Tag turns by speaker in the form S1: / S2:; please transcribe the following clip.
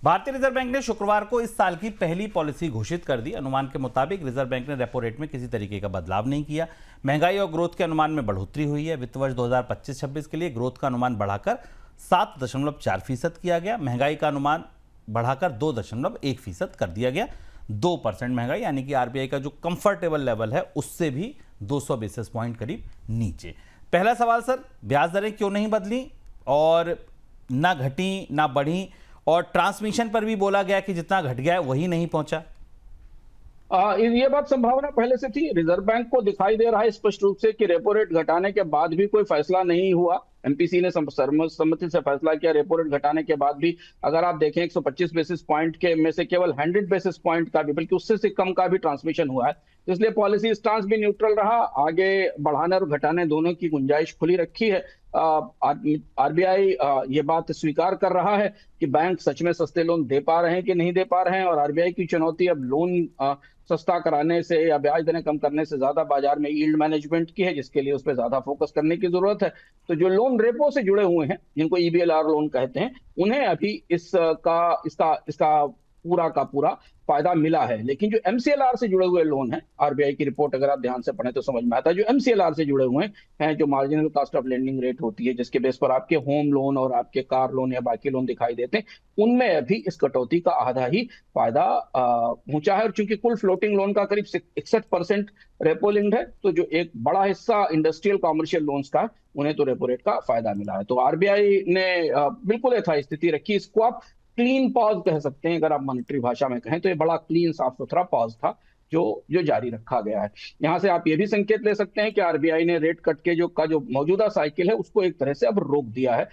S1: भारतीय reserve bank ने शुक्रवार को इस साल की पहली पॉलिसी घोषित कर दी। अनुमान के मुताबिक रिजर्व बैंक ने रेपो रेट में किसी तरीके का बदलाव नहीं किया। महंगाई और ग्रोथ के अनुमान में बढ़ोतरी हुई है। वित्त वर्ष 2025-26 के लिए ग्रोथ का अनुमान बढ़ाकर 7.4% किया गया। महंगाई का अनुमान बढ़ाकर 2.1% कर दिया गया। 2% महंगाई यानी कि आरबीआई का जो कंफर्टेबल लेवल है उससे भी 200 बेसिस पॉइंट करीब नीचे। पहला सवाल सर, ब्याज दरें क्यों नहीं बदली और ना घटी ना बढ़ी, और ट्रांसमिशन पर भी बोला गया कि जितना घट गया है वही नहीं पहुंचा।
S2: ये बात संभावना पहले से थी। रिजर्व बैंक को दिखाई दे रहा है स्पष्ट रूप से कि रेपो रेट घटाने के बाद भी कोई फैसला नहीं हुआ। एमपीसी ने सर्वसम्मति से फैसला किया रेपो रेट घटाने के बाद भी। अगर आप देखें 125 बेसिस पॉइंट के में से केवल 100 बेसिस पॉइंट का भी, बल्कि उससे कम का भी ट्रांसमिशन हुआ है। तो इसलिए पॉलिसी स्टांस भी न्यूट्रल रहा। आगे बढ़ाने और घटाने दोनों की गुंजाइश खुली रखी है। आरबीआई ये बात स्वीकार कर रहा है कि बैंक सच में सस्ते लोन दे पा रहे हैं कि नहीं दे पा रहे हैं, और आरबीआई की चुनौती अब लोन सस्ता कराने से या ब्याज दरें कम करने से ज्यादा बाजार में यील्ड मैनेजमेंट की है, जिसके लिए उस पर ज्यादा फोकस करने की जरूरत है। तो जो लोन रेपो से जुड़े हुए हैं, जिनको ईबीएलआर लोन कहते हैं, उन्हें अभी इसका पूरा का पूरा फायदा मिला है। लेकिन जो एमसीएलआर से जुड़े हुए लोन हैं, आरबीआई की रिपोर्ट अगर आप ध्यान से पढ़ें तो समझ में आता है, जो एमसीएलआर से जुड़े हुए हैं, जो marginal cost of lending rate होती है, जिसके बेस पर आपके होम लोन और आपके कार लोन या बाकी लोन दिखाई देते हैं, उनमें अभी इस कटौती का आधा ही फायदा पहुंचा है। और चूंकि कुल फ्लोटिंग लोन का करीब 61% रेपो लिंक्ड है, तो जो एक बड़ा हिस्सा इंडस्ट्रियल कॉमर्शियल लोन्स का, उन्हें तो रेपो रेट का फायदा मिला है। तो आरबीआई ने बिल्कुल यथास्थिति रखी। इसको आप क्लीन पॉज कह सकते हैं, अगर आप मॉनेटरी भाषा में कहें तो ये बड़ा क्लीन साफ सुथरा पॉज था जो जो जारी रखा गया है। यहां से आप ये भी संकेत ले सकते हैं कि आरबीआई ने रेट कट के जो मौजूदा साइकिल है उसको एक तरह से अब रोक दिया है।